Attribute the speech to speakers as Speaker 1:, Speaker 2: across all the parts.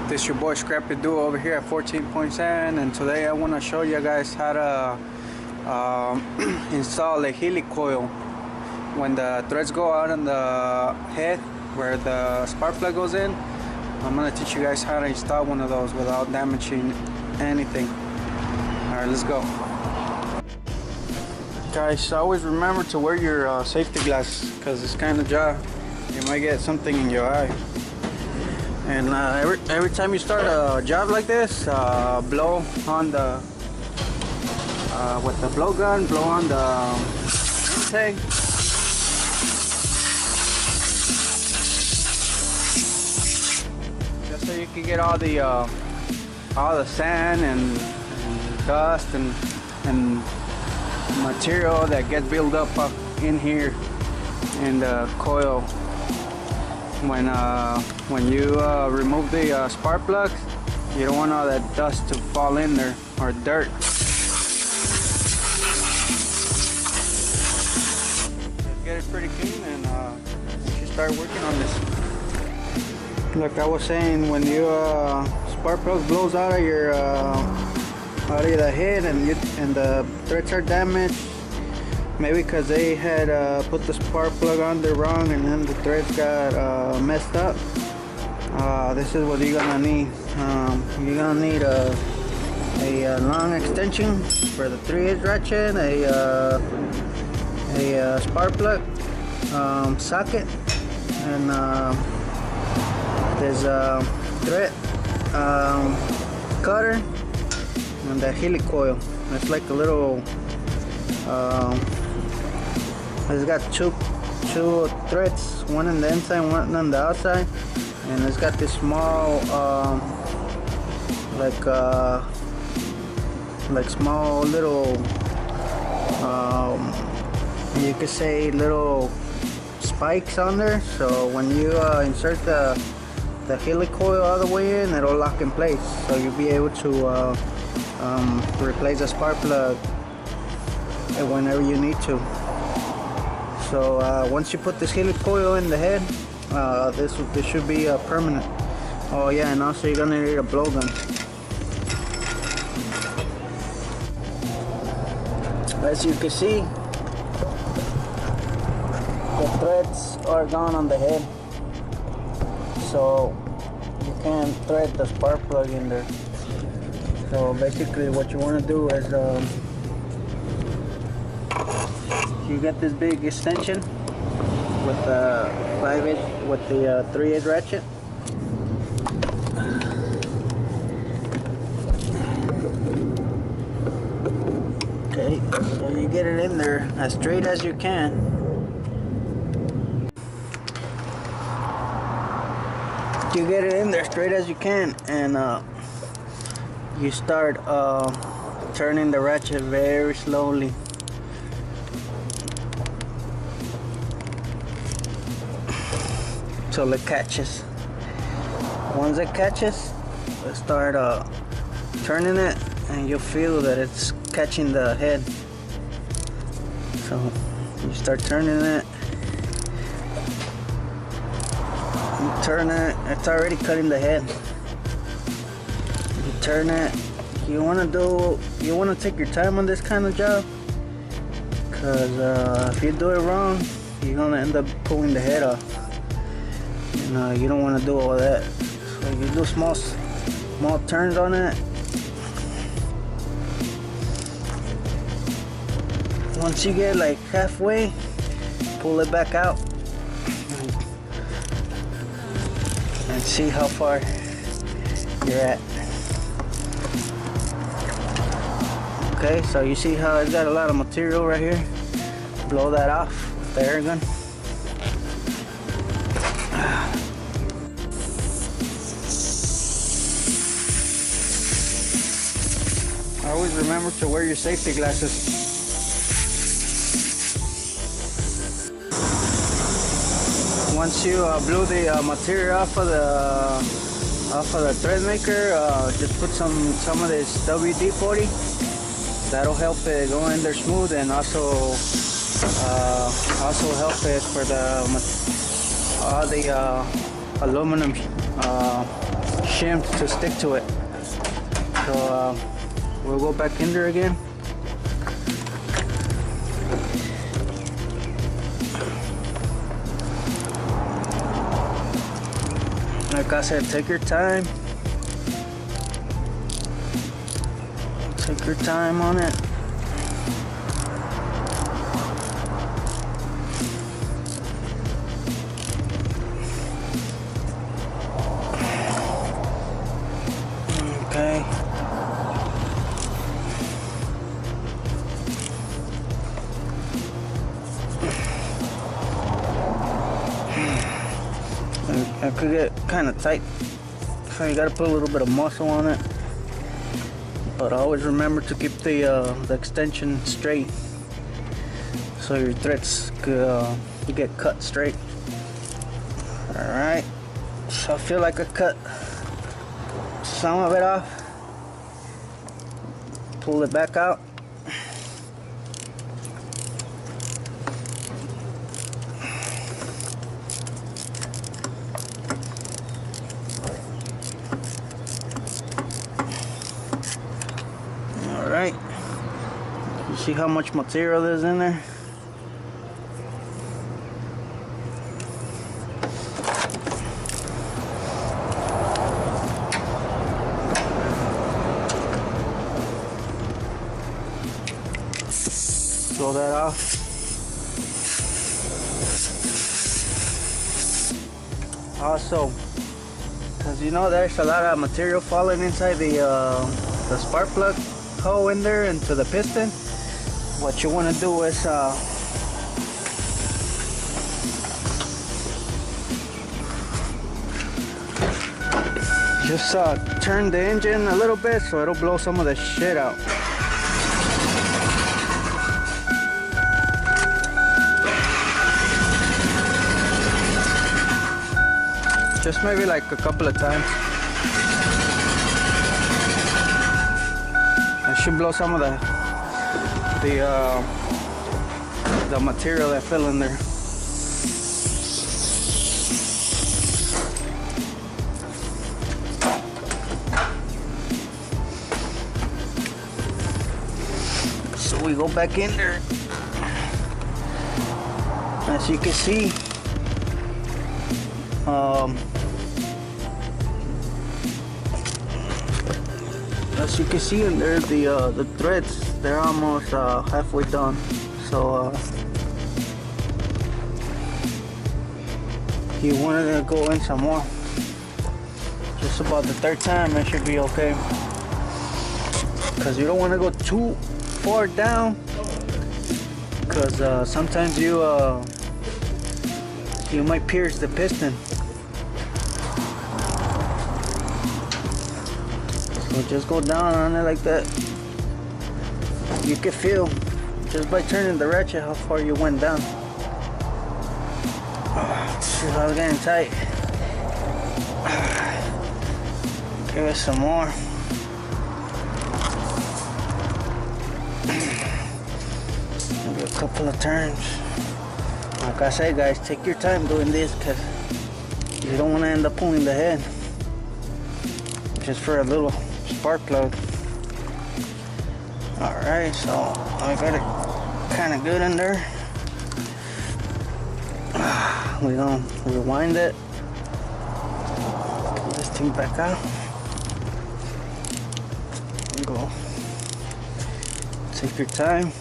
Speaker 1: This your boy scrappydoo over here at 14.7, and today I want to show you guys how to install a helicoil. When the threads go out on the head where the spark plug goes in, I'm going to teach you guys how to install one of those without damaging anything. Alright, let's go. Guys, always remember to wear your safety glasses, because this kind of job you might get something in your eye. And every time you start a job like this, blow on the with the blow gun, blow on the intake. Just so you can get all the sand and dust and material that gets built up in here in the coil. When you remove the spark plugs, you don't want all that dust to fall in there, or dirt. Just get it pretty clean, and you should start working on this. Like I was saying, when you spark plug blows out of your the head and the threads are damaged, maybe because they had put the spark plug on there wrong and then the threads got messed up. This is what you're gonna need. You're gonna need a long extension for the 3/8 ratchet, a spark plug socket, and there's a thread cutter and the helicoil. It's like a little it's got two threads, one on the inside, one on the outside, and it's got this small like small little you could say little spikes on there, so when you insert the helicoil all the way in, it'll lock in place, so you'll be able to replace the spark plug whenever you need to. So once you put this helicoil in the head, this should be permanent. Oh yeah, and also you're gonna need a blowgun. As you can see, the threads are gone on the head, so you can't thread the spark plug in there. So basically what you want to do is you get this big extension with the 3/8 ratchet. Okay, so you get it in there as straight as you can. You get it in there straight as you can, and you start turning the ratchet very slowly. Till it catches. Once it catches, start turning it, and you'll feel that it's catching the head. So you start turning it. You turn it. It's already cutting the head. You turn it. You want to take your time on this kind of job, because if you do it wrong, you're gonna end up pulling the head off. You don't want to do all that, so you do small turns on it. Once you get like halfway, pull it back out and see how far you're at. Okay, so you see how it's got a lot of material right here. Blow that off with the air gun. Always remember to wear your safety glasses. Once you blew the material off of the thread maker, just put some of this WD-40. That'll help it go in there smooth, and also help it for all the aluminum shims to stick to it. So we'll go back in there again. Like I said, take your time. Take your time on it. Okay. It could get kind of tight, so you gotta put a little bit of muscle on it. But always remember to keep the extension straight, so your threads could get cut straight. All right. So I feel like I cut some of it off. Pull it back out. Alright, you see how much material is in there? Blow that off. Also, because you know there's a lot of material falling inside the spark plug hole in there into the piston. What you want to do is just turn the engine a little bit so it'll blow some of the shit out. Just maybe like a couple of times. It should blow some of the material that fell in there. So we go back in there. As you can see, as you can see in there, the threads, they're almost halfway done. So you want to go in some more. Just about the third time, it should be okay. Because you don't want to go too far down, because sometimes you might pierce the piston. So just go down on it like that. You can feel just by turning the ratchet how far you went down. See how it's getting tight. Give it some more. Maybe a couple of turns. Like I said, guys, take your time doing this, because you don't want to end up pulling the head just for a little spark plug. Alright, so I got it kind of good in there. We're gonna rewind it. Pull this thing back out. And go. Take your time.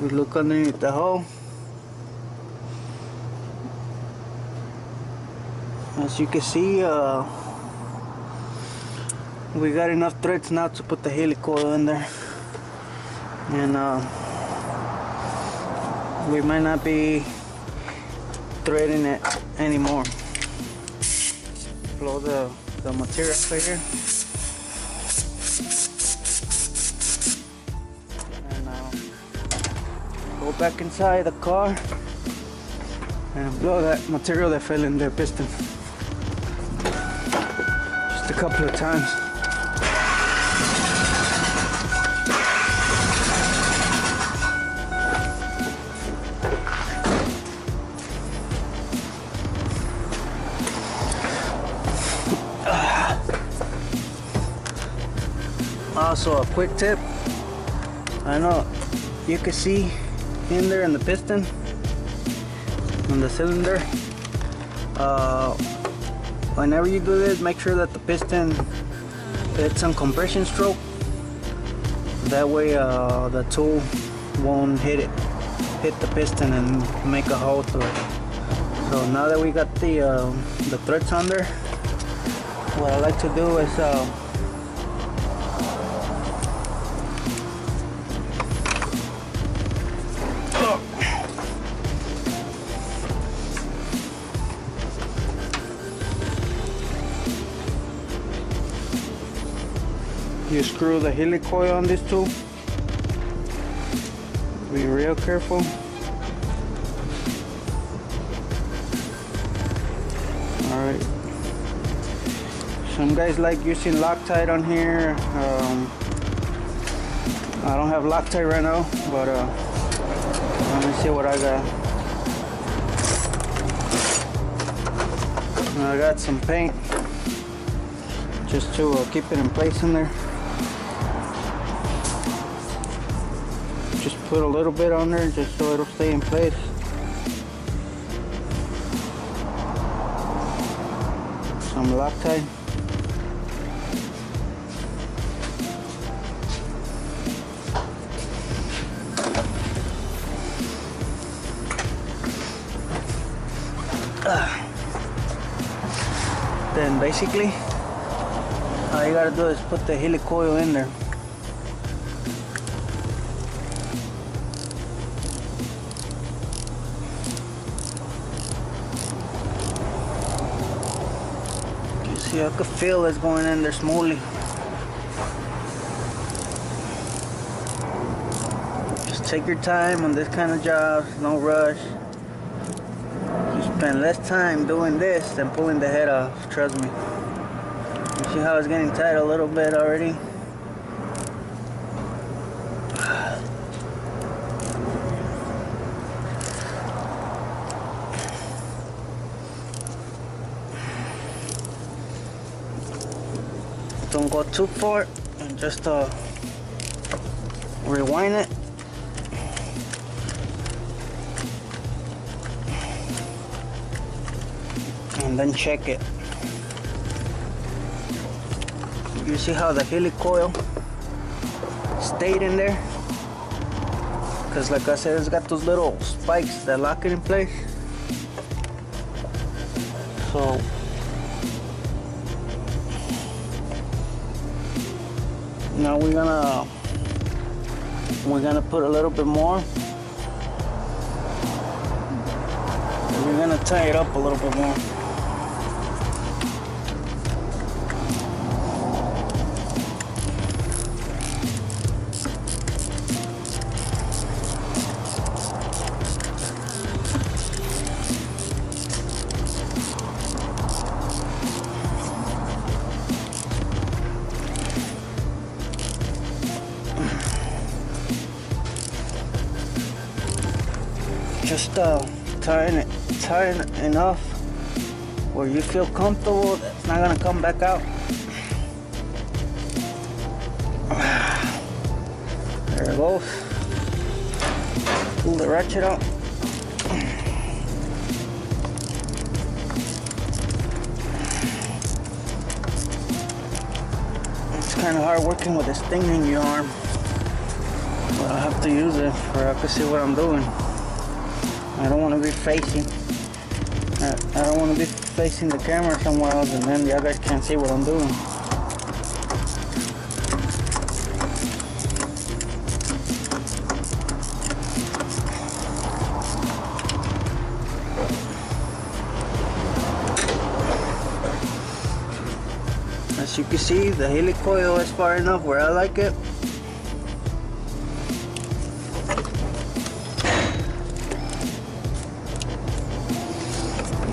Speaker 1: We look underneath the hole. As you can see, we got enough threads now to put the helicoil in there, and we might not be threading it anymore. Blow the material right here. Go back inside the car and blow that material that fell in the piston. Just a couple of times. Also, a quick tip. I know you can see in there in the piston, in the cylinder. Whenever you do this, make sure that the piston hits some compression stroke. That way the tool won't hit the piston and make a hole through it. So now that we got the threads on there, what I like to do is you screw the helicoil on this tool. Be real careful. Alright. Some guys like using Loctite on here. I don't have Loctite right now, but let me see what I got. I got some paint just to keep it in place in there. Just put a little bit on there just so it'll stay in place. Some Loctite. Then basically all you gotta do is put the helicoil in there. You see, I could feel it's going in there smoothly. Just take your time on this kind of jobs, no rush. You spend less time doing this than pulling the head off, trust me. You see how it's getting tight a little bit already? Don't go too far and just rewind it. And then check it. You see how the helicoil stayed in there? Because like I said, it's got those little spikes that lock it in place. So now we're gonna put a little bit more. We're gonna tie it up a little bit more. Just tying it enough where you feel comfortable that it's not gonna come back out. There it goes. Pull the ratchet out. It's kind of hard working with this thing in your arm, but I have to use it for I can see what I'm doing. I don't want to be facing. I don't want to be facing the camera somewhere else, and then the other guys can't see what I'm doing. As you can see, the helicoil is far enough where I like it.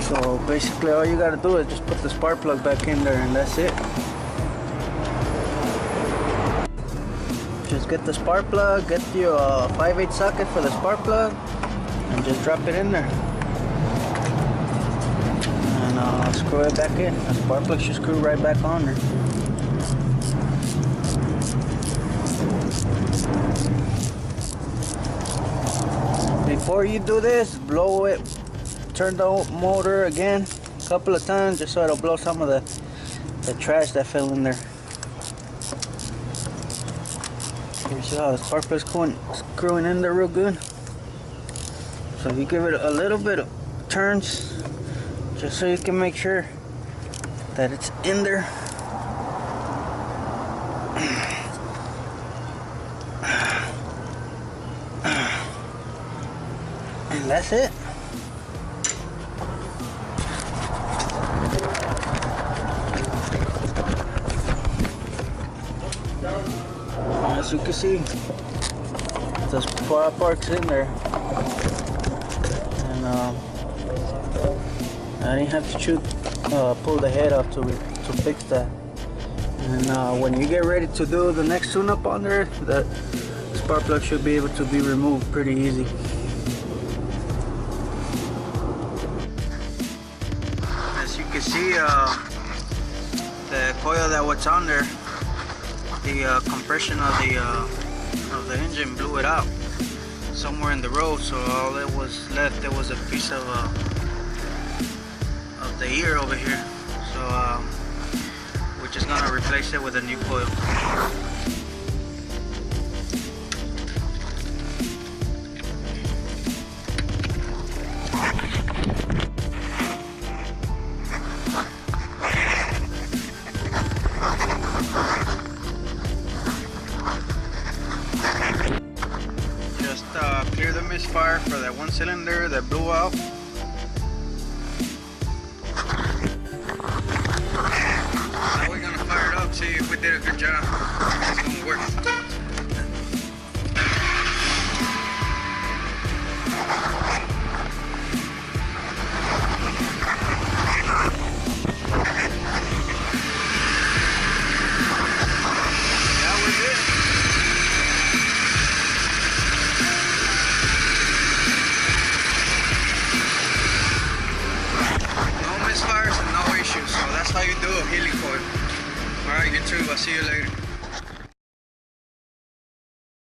Speaker 1: So basically all you gotta do is just put the spark plug back in there and that's it. Just get the spark plug, get your 5/8 socket for the spark plug and just drop it in there. And screw it back in. The spark plug should screw right back on there. before you do this, blow it, turn the motor again a couple of times just so it'll blow some of the trash that fell in there. You see how the spark plug's screwing in there real good. So you give it a little bit of turns just so you can make sure that it's in there. And that's it. As you can see, the spark plug's in there, and I didn't have to pull the head off to fix that. And when you get ready to do the next tune-up on there, the spark plug should be able to be removed pretty easy. As you can see, the coil that was on there, the compression of the engine blew it out somewhere in the road, so all that was left, there was a piece of the ear over here. So we're just gonna replace it with a new coil. Clear the misfire for that one cylinder that blew out. Now we're gonna fire it up, see if we did a good job. It's gonna work. How you do a helicoil. Alright, YouTube, I'll see you later.